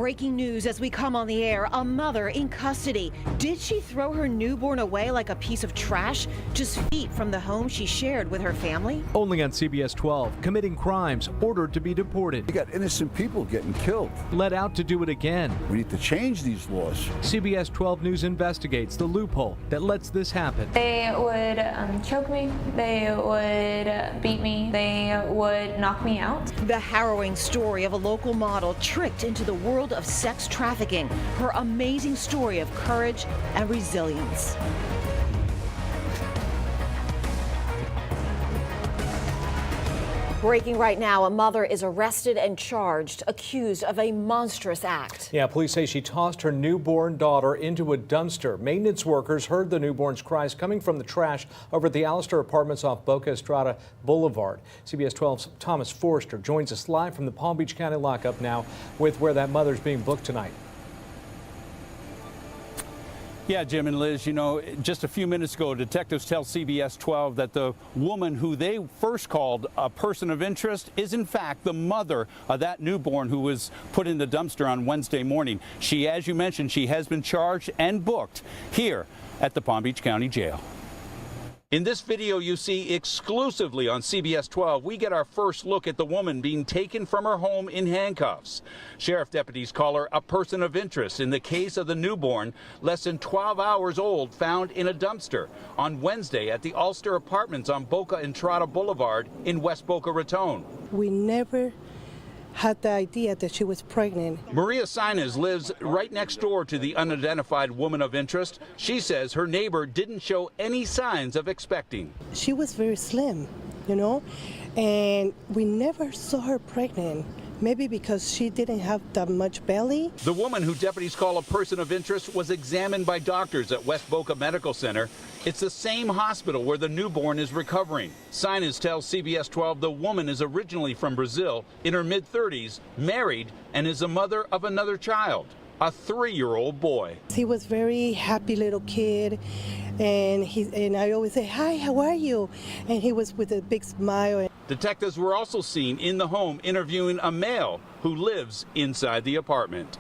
Breaking news as we come on the air. A mother in custody. Did she throw her newborn away like a piece of trash just feet from the home she shared with her family? Only on CBS 12, committing crimes, ordered to be deported. You got innocent people getting killed. Let out to do it again. We need to change these laws. CBS 12 News investigates the loophole that lets this happen. They would choke me. They would beat me. They would knock me out. The harrowing story of a local model tricked into the world of sex trafficking. Her amazing story of courage and resilience. Breaking right now, a mother is arrested and charged, accused of a monstrous act. Yeah, police say she tossed her newborn daughter into a dumpster. Maintenance workers heard the newborn's cries coming from the trash over at the Allister Apartments off Boca Estrada Boulevard. CBS 12's Thomas Forster joins us live from the Palm Beach County lockup now with where that mother's being booked tonight. Yeah, Jim and Liz, you know, just a few minutes ago, detectives tell CBS 12 that the woman who they first called a person of interest is in fact the mother of that newborn who was put in the dumpster on Wednesday morning. She, as you mentioned, she has been charged and booked here at the Palm Beach County Jail. In this video you see exclusively on CBS 12, we get our first look at the woman being taken from her home in handcuffs. Sheriff deputies call her a person of interest in the case of the newborn, less than 12 hours old, found in a dumpster on Wednesday at the Allister Apartments on Boca Entrada Boulevard in West Boca Raton. We never had the idea that she was pregnant. Maria Sainz lives right next door to the unidentified woman of interest. She says her neighbor didn't show any signs of expecting. She was very slim, you know, and we never saw her pregnant. Maybe because she didn't have that much belly. The woman who deputies call a person of interest was examined by doctors at West Boca Medical Center. It's the same hospital where the newborn is recovering. Sainz tells CBS 12 the woman is originally from Brazil, in her mid-30s, married, and is the mother of another child, a 3-year-old boy. He was very happy little kid, and I always say, "Hi, how are you?" And he was with a big smile. Detectives were also seen in the home interviewing a male who lives inside the apartment.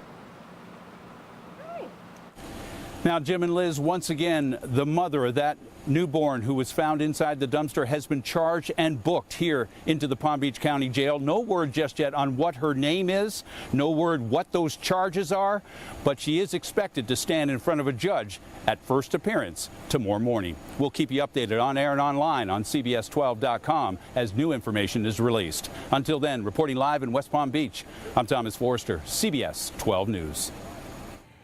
Now, Jim and Liz, once again, the mother of that newborn who was found inside the dumpster has been charged and booked here into the Palm Beach County Jail. No word just yet on what her name is, no word what those charges are, but she is expected to stand in front of a judge at first appearance tomorrow morning. We'll keep you updated on air and online on CBS12.com as new information is released. Until then, reporting live in West Palm Beach, I'm Thomas Forster, CBS 12 News.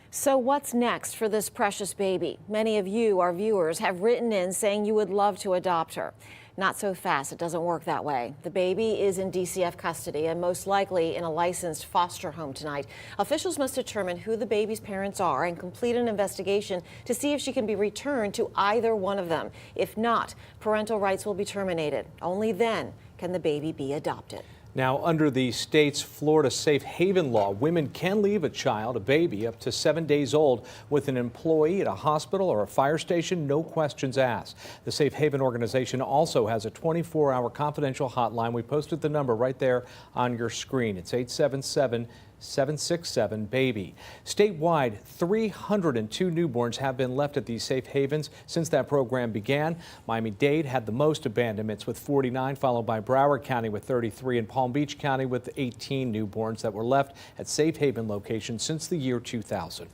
So what's next for this precious baby? Many of you, our viewers, have written in saying you would love to adopt her. Not so fast. It doesn't work that way. The baby is in DCF custody and most likely in a licensed foster home tonight. Officials must determine who the baby's parents are and complete an investigation to see if she can be returned to either one of them. If not, parental rights will be terminated. Only then can the baby be adopted. Now, under the state's Florida Safe Haven law, women can leave a child, a baby, up to 7 days old with an employee at a hospital or a fire station, no questions asked. The Safe Haven organization also has a 24-hour confidential hotline. We posted the number right there on your screen. It's 877-767-BABY. Statewide, 302 newborns have been left at these safe havens since that program began. Miami-Dade had the most abandonments with 49, followed by Broward County with 33 and Palm Beach County with 18 newborns that were left at safe haven locations since the year 2000.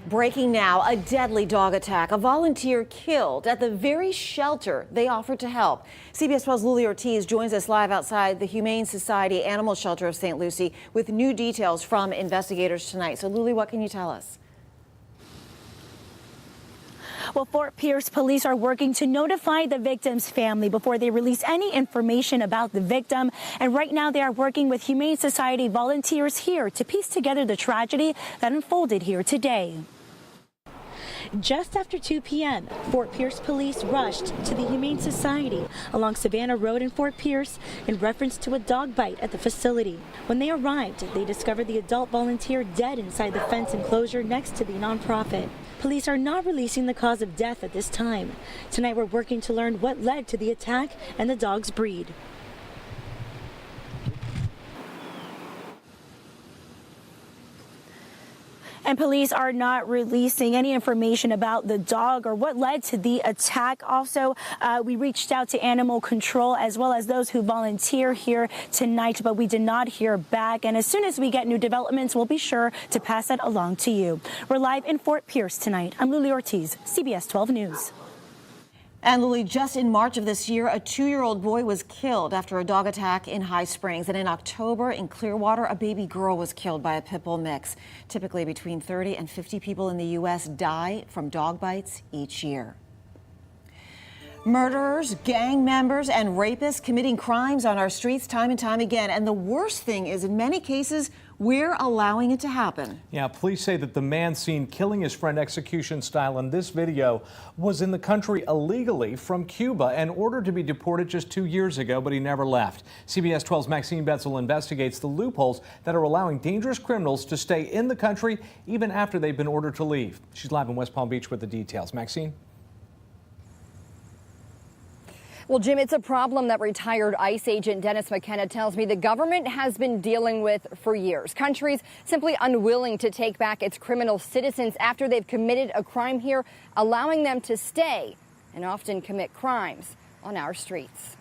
Breaking now, a deadly dog attack. A volunteer killed at the very shelter they offered to help. CBS 12's Luli Ortiz joins us live outside the Humane Society Animal Shelter of St. Lucie with new details from investigators tonight. So, Luli, what can you tell us? Well, Fort Pierce police are working to notify the victim's family before they release any information about the victim. And right now they are working with Humane Society volunteers here to piece together the tragedy that unfolded here today. Just after 2 p.m., Fort Pierce police rushed to the Humane Society along Savannah Road in Fort Pierce in reference to a dog bite at the facility. When they arrived, they discovered the adult volunteer dead inside the fence enclosure next to the nonprofit. Police are not releasing the cause of death at this time. Tonight we're working to learn what led to the attack and the dog's breed. And police are not releasing any information about the dog or what led to the attack. Also, we reached out to animal control as well as those who volunteer here tonight, but we did not hear back. And as soon as we get new developments, we'll be sure to pass that along to you. We're live in Fort Pierce tonight. I'm Lily Ortiz, CBS 12 News. And Lily, just in March of this year, a 2-year-old boy was killed after a dog attack in High Springs. And in October in Clearwater, a baby girl was killed by a pit bull mix. Typically between 30 and 50 people in the U.S. die from dog bites each year. Murderers, gang members, and rapists committing crimes on our streets time and time again. And the worst thing is, in many cases, we're allowing it to happen. Yeah, police say that the man seen killing his friend execution style in this video was in the country illegally from Cuba and ordered to be deported just 2 years ago, but he never left. CBS 12's Maxine Betzel investigates the loopholes that are allowing dangerous criminals to stay in the country even after they've been ordered to leave. She's live in West Palm Beach with the details. Maxine? Well, Jim, it's a problem that retired ICE agent Dennis McKenna tells me the government has been dealing with for years. Countries simply unwilling to take back its criminal citizens after they've committed a crime here, allowing them to stay and often commit crimes on our streets.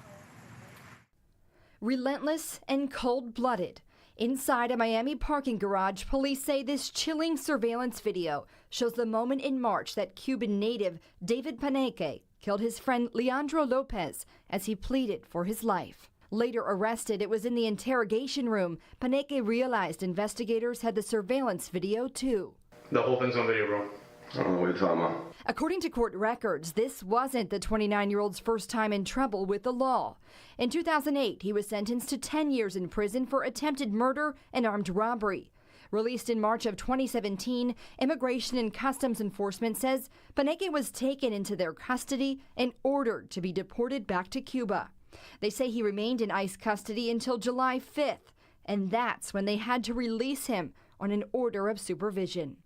Relentless and cold-blooded. Inside a Miami parking garage, police say this chilling surveillance video shows the moment in March that Cuban native David Paneque killed his friend Leandro Lopez as he pleaded for his life. Later arrested, it was in the interrogation room. Paneque realized investigators had the surveillance video too. The whole thing's on video, bro. I don't know what you're talking about. According to court records, this wasn't the 29-year-old's first time in trouble with the law. In 2008, he was sentenced to 10 years in prison for attempted murder and armed robbery. Released in March of 2017, Immigration and Customs Enforcement says Paneque was taken into their custody and ordered to be deported back to Cuba. They say he remained in ICE custody until July 5th, and that's when they had to release him on an order of supervision.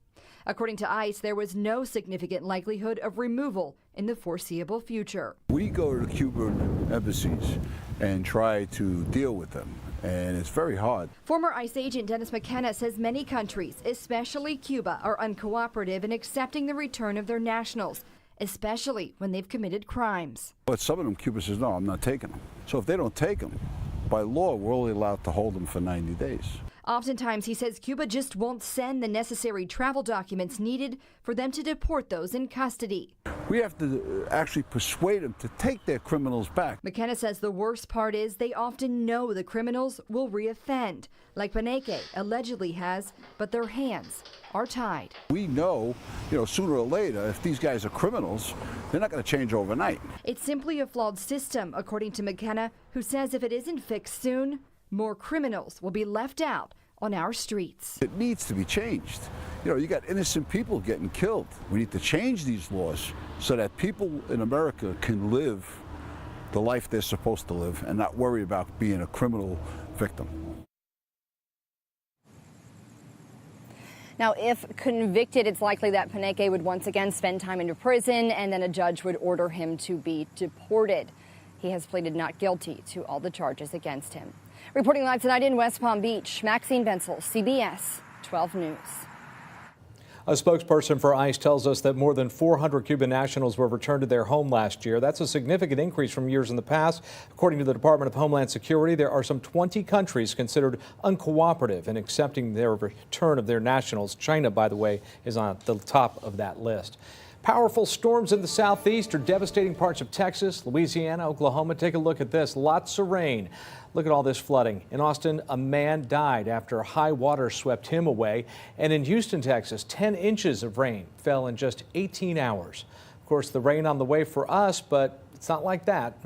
According to ICE, there was no significant likelihood of removal in the foreseeable future. We go to the Cuban embassies and try to deal with them, and it's very hard. Former ICE agent Dennis McKenna says many countries, especially Cuba, are uncooperative in accepting the return of their nationals, especially when they've committed crimes. But some of them, Cuba says, no, I'm not taking them. So if they don't take them, by law, we're only allowed to hold them for 90 days. Oftentimes, he says Cuba just won't send the necessary travel documents needed for them to deport those in custody. We have to actually persuade them to take their criminals back. McKenna says the worst part is they often know the criminals will reoffend, like Paneque allegedly has, but their hands are tied. We know, sooner or later, if these guys are criminals, they're not going to change overnight. It's simply a flawed system, according to McKenna, who says if it isn't fixed soon, more criminals will be left out on our streets. It needs to be changed. You got innocent people getting killed. We need to change these laws so that people in America can live the life they're supposed to live and not worry about being a criminal victim. Now, if convicted, it's likely that Paneque would once again spend time in prison and then a judge would order him to be deported. He has pleaded not guilty to all the charges against him. Reporting live tonight in West Palm Beach, Maxine Betzel, CBS 12 News. A spokesperson for ICE tells us that more than 400 Cuban nationals were returned to their home last year. That's a significant increase from years in the past. According to the Department of Homeland Security, there are some 20 countries considered uncooperative in accepting their return of their nationals. China, by the way, is on the top of that list. Powerful storms in the southeast are devastating parts of Texas, Louisiana, Oklahoma. Take a look at this. Lots of rain. Look at all this flooding. In Austin, a man died after high water swept him away. And in Houston, Texas, 10 inches of rain fell in just 18 hours. Of course, the rain on the way for us, but it's not like that.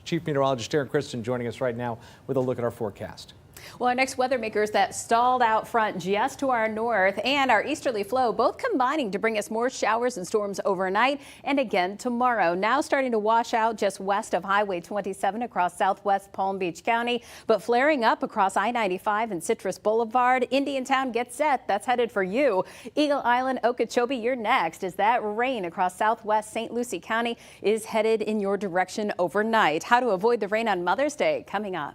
Chief Meteorologist Darren Kristen joining us right now with a look at our forecast. Well, our next weather makers, that stalled out front just to our north and our easterly flow, both combining to bring us more showers and storms overnight and again tomorrow. Now starting to wash out just west of Highway 27 across southwest Palm Beach County, but flaring up across I-95 and Citrus Boulevard. Indiantown, get set. That's headed for you. Eagle Island, Okeechobee, you're next as that rain across southwest St. Lucie County is headed in your direction overnight. How to avoid the rain on Mother's Day coming up.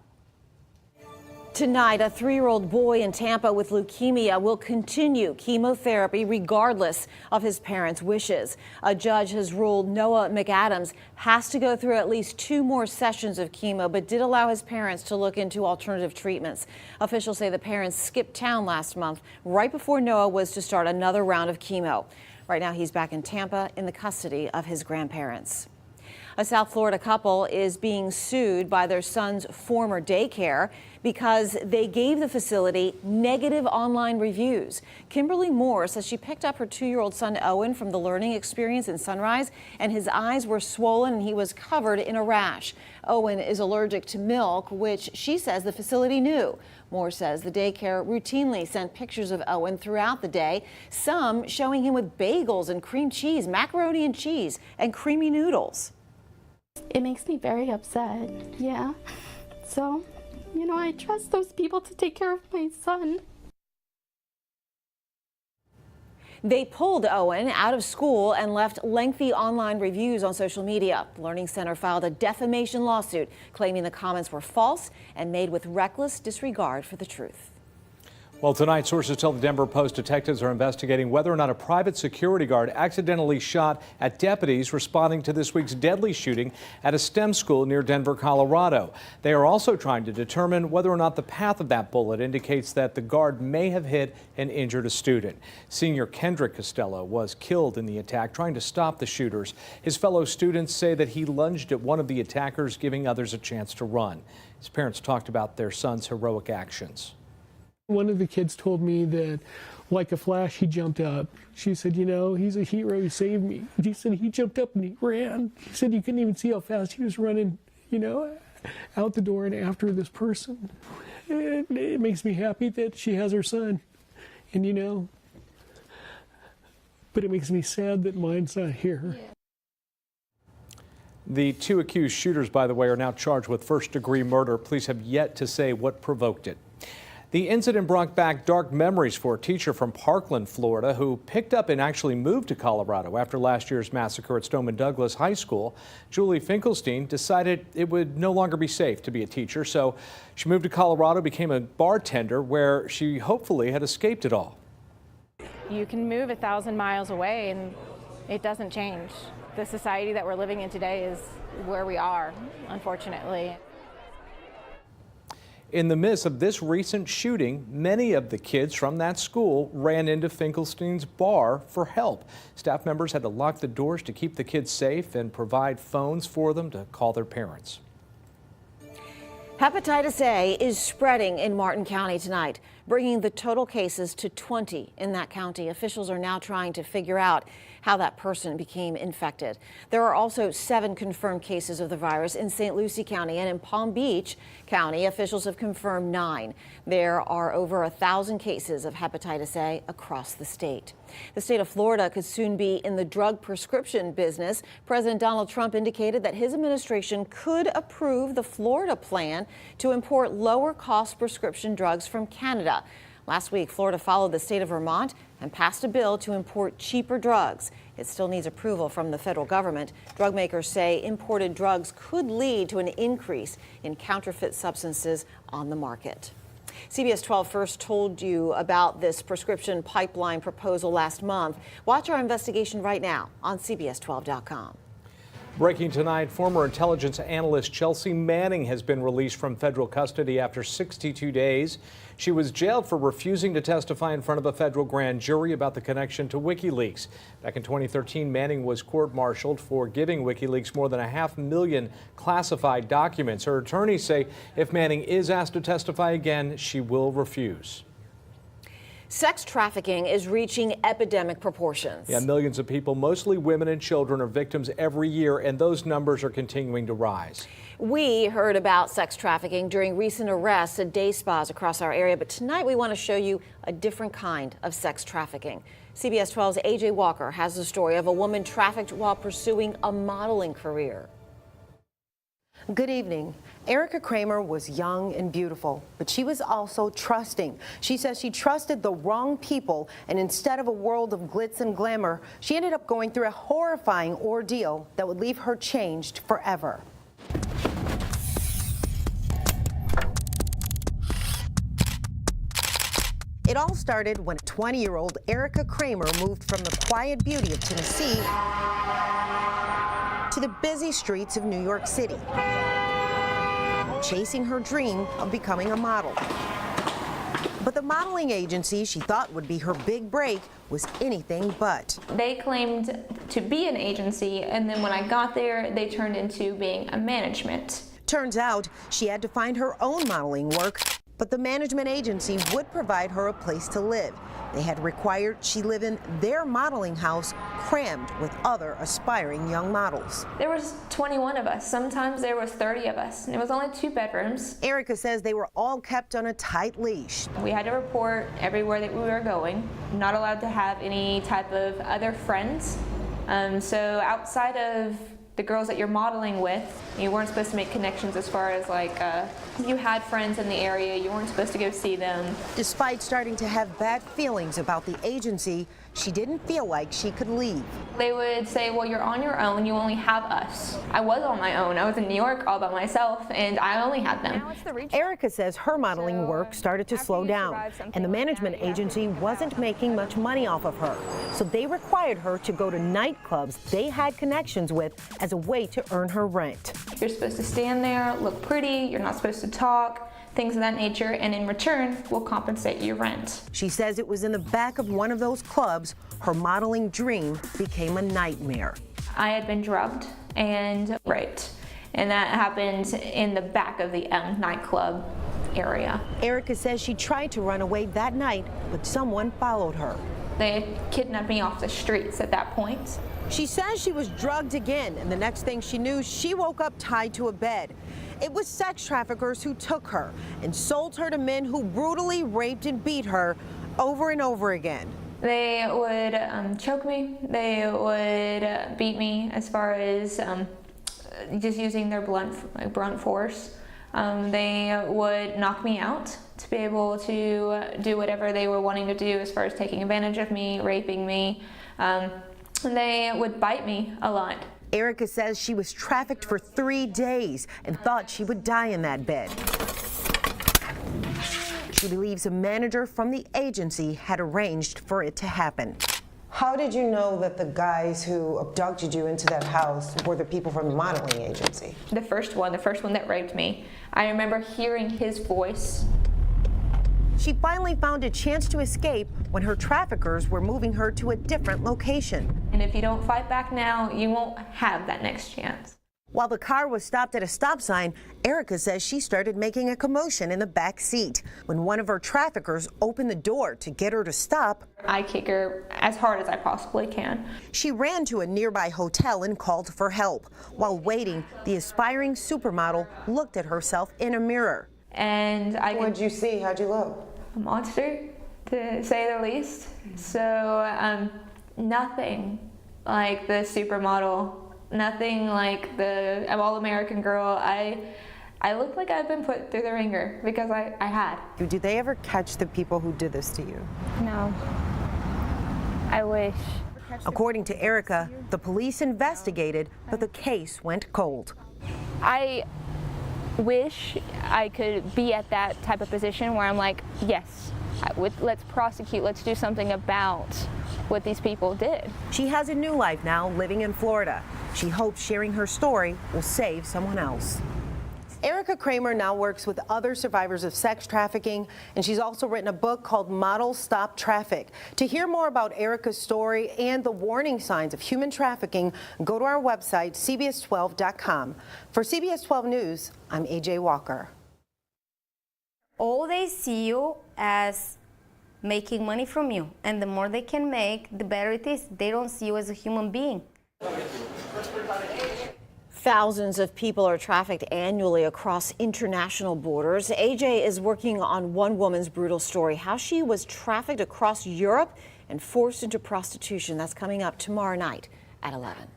Tonight, a 3-year-old boy in Tampa with leukemia will continue chemotherapy regardless of his parents' wishes. A judge has ruled Noah McAdams has to go through at least 2 more sessions of chemo, but did allow his parents to look into alternative treatments. Officials say the parents skipped town last month right before Noah was to start another round of chemo. Right now, he's back in Tampa in the custody of his grandparents. A South Florida couple is being sued by their son's former daycare because they gave the facility negative online reviews. Kimberly Moore says she picked up her 2-year-old son Owen from the learning experience in Sunrise, and his eyes were swollen and he was covered in a rash. Owen is allergic to milk, which she says the facility knew. Moore says the daycare routinely sent pictures of Owen throughout the day, some showing him with bagels and cream cheese, macaroni and cheese, and creamy noodles. It makes me very upset, yeah. So, I trust those people to take care of my son. They pulled Owen out of school and left lengthy online reviews on social media. The Learning Center filed a defamation lawsuit claiming the comments were false and made with reckless disregard for the truth. Well, tonight, sources tell the Denver Post detectives are investigating whether or not a private security guard accidentally shot at deputies responding to this week's deadly shooting at a STEM school near Denver, Colorado. They are also trying to determine whether or not the path of that bullet indicates that the guard may have hit and injured a student. Senior Kendrick Costello was killed in the attack trying to stop the shooters. His fellow students say that he lunged at one of the attackers, giving others a chance to run. His parents talked about their son's heroic actions. One of the kids told me that, like a flash, he jumped up. She said, he's a hero, he saved me. She said he jumped up and he ran. She said you couldn't even see how fast he was running, out the door and after this person. It makes me happy that she has her son, and but it makes me sad that mine's not here. The 2 accused shooters, by the way, are now charged with first-degree murder. Police have yet to say what provoked it. The incident brought back dark memories for a teacher from Parkland, Florida, who picked up and actually moved to Colorado after last year's massacre at Stoneman Douglas High School. Julie Finkelstein decided it would no longer be safe to be a teacher, so she moved to Colorado, became a bartender, where she hopefully had escaped it all. You can move 1,000 miles away and it doesn't change. The society that we're living in today is where we are, unfortunately. In the midst of this recent shooting, many of the kids from that school ran into Finkelstein's bar for help. Staff members had to lock the doors to keep the kids safe and provide phones for them to call their parents. Hepatitis A is spreading in Martin County tonight, bringing the total cases to 20 in that county. Officials are now trying to figure out how that person became infected. There are also 7 confirmed cases of the virus in St. Lucie County, and in Palm Beach County, officials have confirmed 9. There are over 1,000 cases of hepatitis A across the state. The state of Florida could soon be in the drug prescription business. President Donald Trump indicated that his administration could approve the Florida plan to import lower-cost prescription drugs from Canada. Last week, Florida followed the state of Vermont and passed a bill to import cheaper drugs. It still needs approval from the federal government. Drug makers say imported drugs could lead to an increase in counterfeit substances on the market. CBS 12 first told you about this prescription pipeline proposal last month. Watch our investigation right now on CBS12.com. Breaking tonight, former intelligence analyst Chelsea Manning has been released from federal custody after 62 days. She was jailed for refusing to testify in front of a federal grand jury about the connection to WikiLeaks. Back in 2013, Manning was court-martialed for giving WikiLeaks more than 500,000 classified documents. Her attorneys say if Manning is asked to testify again, she will refuse. Sex trafficking is reaching epidemic proportions. Yeah, millions of people, mostly women and children, are victims every year, and those numbers are continuing to rise. We heard about sex trafficking during recent arrests at day spas across our area, but tonight we want to show you a different kind of sex trafficking. CBS 12's AJ Walker has the story of a woman trafficked while pursuing a modeling career. Good evening. Erica Kramer was young and beautiful, but she was also trusting. She says she trusted the wrong people, and instead of a world of glitz and glamour, she ended up going through a horrifying ordeal that would leave her changed forever. It all started when 20-year-old Erica Kramer moved from the quiet beauty of Tennessee to the busy streets of New York City, chasing her dream of becoming a model. But the modeling agency she thought would be her big break was anything but. They claimed to be an agency, and then when I got there, they turned into being a management. Turns out she had to find her own modeling work, but the management agency would provide her a place to live. They had required she live in their modeling house, crammed with other aspiring young models. There was 21 of us. Sometimes there was 30 of us, and it was only 2 bedrooms. Erica says they were all kept on a tight leash. We had to report everywhere that we were going. Not allowed to have any type of other friends. So outside of the girls that you're modeling with, you weren't supposed to make connections as far as like, you had friends in the area, you weren't supposed to go see them. Despite starting to have bad feelings about the agency, she didn't feel like she could leave. They would say, well, you're on your own, you only have us. I was on my own. I was in New York all by myself, and I only had them. Erica says her modeling work started to slow down, and the management agency wasn't making much money off of her. So they required her to go to nightclubs they had connections with as a way to earn her rent. You're supposed to stand there, look pretty, you're not supposed to talk, things of that nature, and in return, we'll compensate you rent. She says it was in the back of one of those clubs her modeling dream became a nightmare. I had been drugged and raped, and that happened in the back of the nightclub area. Erica says she tried to run away that night, but someone followed her. They had kidnapped me off the streets at that point. She says she was drugged again, and the next thing she knew, she woke up tied to a bed. It was sex traffickers who took her and sold her to men who brutally raped and beat her over and over again. They would choke me, they would beat me as far as just using their blunt force. They would knock me out to be able to do whatever they were wanting to do as far as taking advantage of me, raping me. They would bite me a lot. Erica says she was trafficked for 3 days and thought she would die in that bed. She believes a manager from the agency had arranged for it to happen. How did you know that the guys who abducted you into that house were the people from the modeling agency? The first one that raped me, I remember hearing his voice. She finally found a chance to escape when her traffickers were moving her to a different location. And if you don't fight back now, you won't have that next chance. While the car was stopped at a stop sign, Erica says she started making a commotion in the back seat. When one of her traffickers opened the door to get her to stop, I kick her as hard as I possibly can. She ran to a nearby hotel and called for help. While waiting, the aspiring supermodel looked at herself in a mirror. And what'd you see? How'd you look? A monster, to say the least. So nothing like the supermodel, nothing like the all-American girl. I look like I've been put through the ringer because I had. Did they ever catch the people who did this to you? No. I wish. According to Erica, the police investigated, but the case went cold. I wish I could be at that type of position where I'm like, yes, let's prosecute, let's do something about what these people did. She has a new life now, living in Florida. She hopes sharing her story will save someone else. Erica Kramer now works with other survivors of sex trafficking, and she's also written a book called Models Stop Traffic. To hear more about Erica's story and the warning signs of human trafficking, go to our website, CBS12.com. For CBS 12 News, I'm AJ Walker. All they see you as making money from you, and the more they can make, the better it is. They don't see you as a human being. Thousands of people are trafficked annually across international borders. AJ is working on one woman's brutal story, how she was trafficked across Europe and forced into prostitution. That's coming up tomorrow night at 11.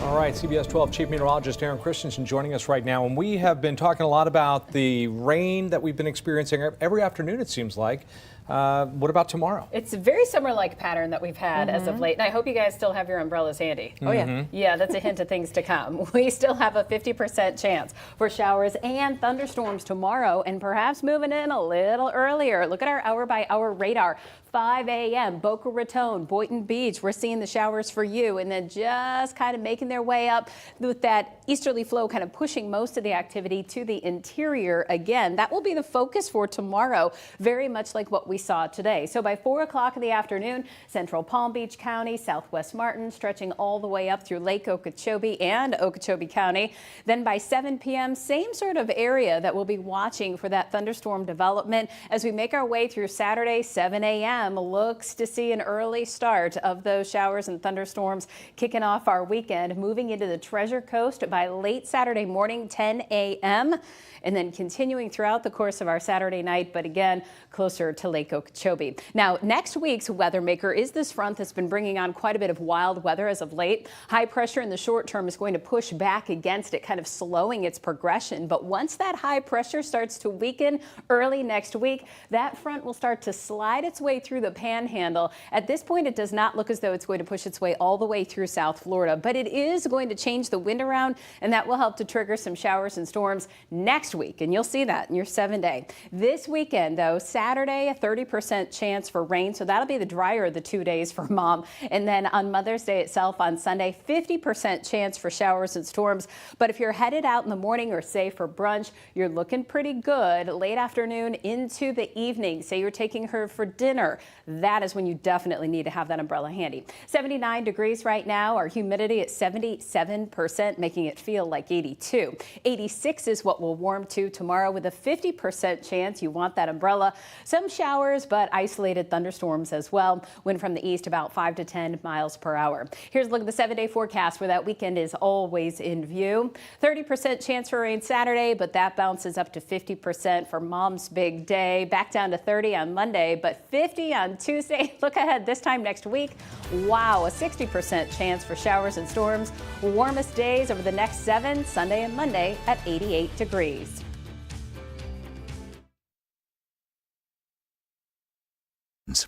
All right, CBS 12 Chief Meteorologist Aaron Christensen joining us right now. And we have been talking a lot about the rain that we've been experiencing every afternoon, it seems like. What about tomorrow? It's a very summer-like pattern that we've had as of late, and I hope you guys still have your umbrellas handy. Oh, yeah. Yeah, that's a hint of things to come. We still have a 50% chance for showers and thunderstorms tomorrow, and perhaps moving in a little earlier. Look at our hour-by-hour radar. 5 a.m., Boca Raton, Boynton Beach, we're seeing the showers for you, and then just kind of making their way up with that easterly flow kind of pushing most of the activity to the interior again. That will be the focus for tomorrow, very much like what we saw today. So by 4 o'clock in the afternoon, central Palm Beach County, southwest Martin, stretching all the way up through Lake Okeechobee and Okeechobee County. Then by 7 p.m., same sort of area that we'll be watching for that thunderstorm development as we make our way through Saturday, 7 a.m. Looks to see an early start of those showers and thunderstorms kicking off our weekend, moving into the Treasure Coast by late Saturday morning, 10 a.m., and then continuing throughout the course of our Saturday night, but again, closer to Lake Okeechobee. Now, next week's weather maker is this front that's been bringing on quite a bit of wild weather as of late. High pressure in the short term is going to push back against it, kind of slowing its progression. But once that high pressure starts to weaken early next week, that front will start to slide its way through the panhandle. At this point, it does not look as though it's going to push its way all the way through South Florida, but it is going to change the wind around, and that will help to trigger some showers and storms next week, and you'll see that in your 7-day. This weekend, though, Saturday, a 30% chance for rain, so that'll be the drier of the 2 days for Mom. And then on Mother's Day itself on Sunday, 50% chance for showers and storms. But if you're headed out in the morning or say for brunch, you're looking pretty good late afternoon into the evening. Say you're taking her for dinner. That is when you definitely need to have that umbrella handy. 79 degrees right now, our humidity at 77%, making it feel like 82. 86 is what will warm to tomorrow with a 50% chance. You want that umbrella. Some showers, but isolated thunderstorms as well. Wind from the east about 5 to 10 miles per hour. Here's a look at the 7-day forecast where that weekend is always in view. 30% chance for rain Saturday, but that bounces up to 50% for Mom's big day. Back down to 30 on Monday, but 50 on Tuesday. Look ahead this time next week. Wow, a 60% chance for showers and storms. Warmest days over the next 7, Sunday and Monday at 88 degrees.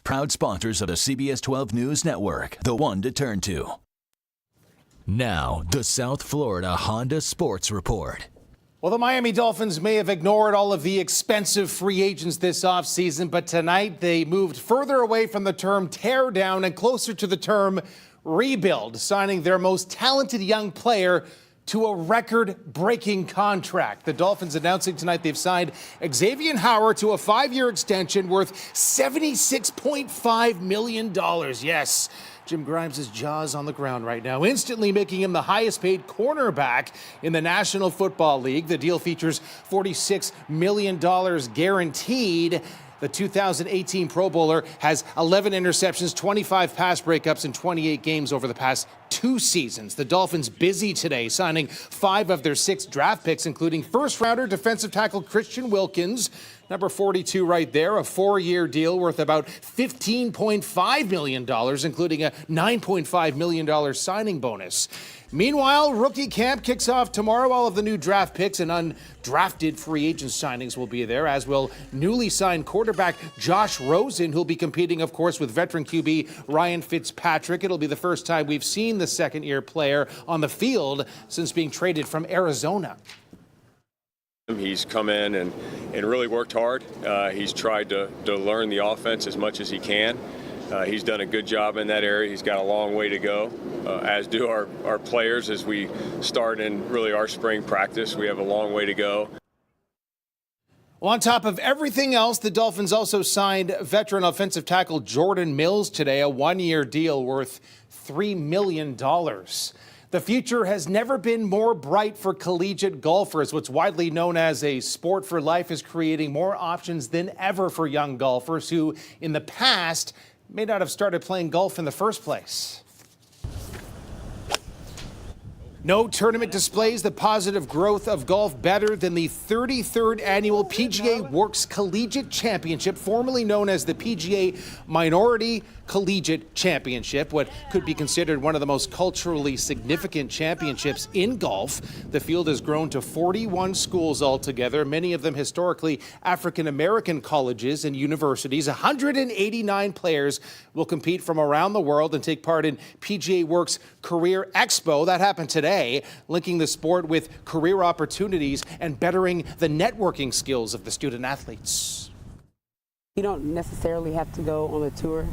Proud sponsors of the CBS 12 News Network, the one to turn to. Now, the South Florida Honda Sports Report. Well, the Miami Dolphins may have ignored all of the expensive free agents this offseason, but tonight they moved further away from the term tear down and closer to the term rebuild, signing their most talented young player to a record-breaking contract. The Dolphins announcing tonight they've signed Xavier Howard to a 5-year extension worth $76.5 million. Yes, Jim Grimes' jaw's on the ground right now, instantly making him the highest-paid cornerback in the National Football League. The deal features $46 million guaranteed. The 2018 Pro Bowler has 11 interceptions, 25 pass breakups in 28 games over the past 2 seasons. The Dolphins busy today, signing 5 of their 6 draft picks, including first-rounder defensive tackle Christian Wilkins, number 42 right there, a 4-year deal worth about $15.5 million, including a $9.5 million signing bonus. Meanwhile, rookie camp kicks off tomorrow. All of the new draft picks and undrafted free agent signings will be there, as will newly signed quarterback Josh Rosen, who'll be competing, of course, with veteran QB Ryan Fitzpatrick. It'll be the first time we've seen the second-year player on the field since being traded from Arizona. He's come in and really worked hard. He's tried to learn the offense as much as he can. He's done a good job in that area. He's got a long way to go, as do our players as we start in really our spring practice. We have a long way to go. Well, on top of everything else, the Dolphins also signed veteran offensive tackle Jordan Mills today, a 1-year deal worth $3 million. The future has never been more bright for collegiate golfers. What's widely known as a sport for life is creating more options than ever for young golfers who, in the past, may not have started playing golf in the first place. No tournament displays the positive growth of golf better than the 33rd annual PGA Works Collegiate Championship, formerly known as the PGA Minority Collegiate Championship, what could be considered one of the most culturally significant championships in golf. The field has grown to 41 schools altogether, many of them historically African-American colleges and universities. 189 players will compete from around the world and take part in PGA Works Career Expo. That happened today, linking the sport with career opportunities and bettering the networking skills of the student athletes. You don't necessarily have to go on a tour.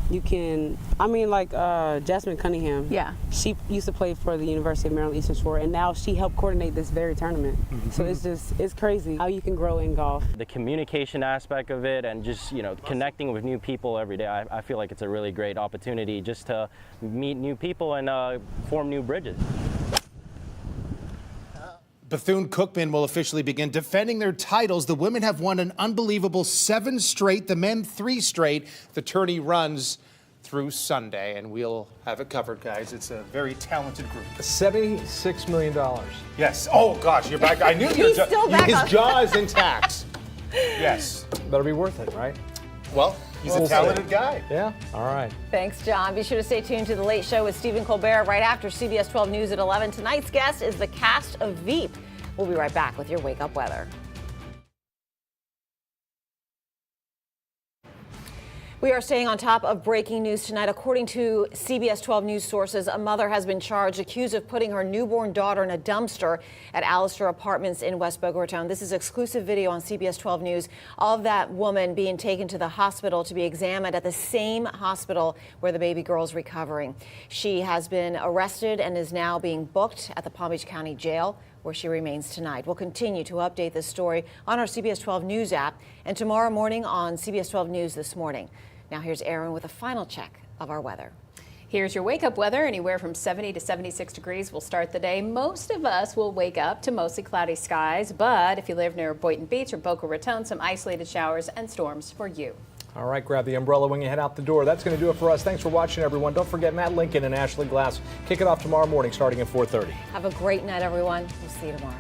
You can, like Jasmine Cunningham. Yeah. She used to play for the University of Maryland Eastern Shore, and now she helped coordinate this very tournament. So it's crazy how you can grow in golf. The communication aspect of it and just, connecting with new people every day, I feel like it's a really great opportunity just to meet new people and form new bridges. Bethune-Cookman will officially begin defending their titles. The women have won an unbelievable 7 straight, the men 3 straight. The tourney runs through Sunday, and we'll have it covered, guys. It's a very talented group. $76 million. Yes. Oh, gosh, you're back. I knew He's still back his on. jaw is intact. Yes. Better be worth it, right? Well, he's a talented guy. Yeah, all right. Thanks, John. Be sure to stay tuned to The Late Show with Stephen Colbert right after CBS 12 News at 11. Tonight's guest is the cast of Veep. We'll be right back with your Wake Up Weather. We are staying on top of breaking news tonight. According to CBS 12 News sources, a mother has been charged, accused of putting her newborn daughter in a dumpster at Allister Apartments in West Boca Raton. This is exclusive video on CBS 12 News of that woman being taken to the hospital to be examined at the same hospital where the baby girl is recovering. She has been arrested and is now being booked at the Palm Beach County Jail, where she remains tonight. We'll continue to update this story on our CBS 12 News app and tomorrow morning on CBS 12 News This Morning. Now here's Aaron with a final check of our weather. Here's your wake up weather. Anywhere from 70 to 76 degrees will start the day. Most of us will wake up to mostly cloudy skies, but if you live near Boynton Beach or Boca Raton, some isolated showers and storms for you. All right, grab the umbrella when you head out the door. That's going to do it for us. Thanks for watching, everyone. Don't forget Matt Lincoln and Ashley Glass. Kick it off tomorrow morning starting at 4:30. Have a great night, everyone. We'll see you tomorrow.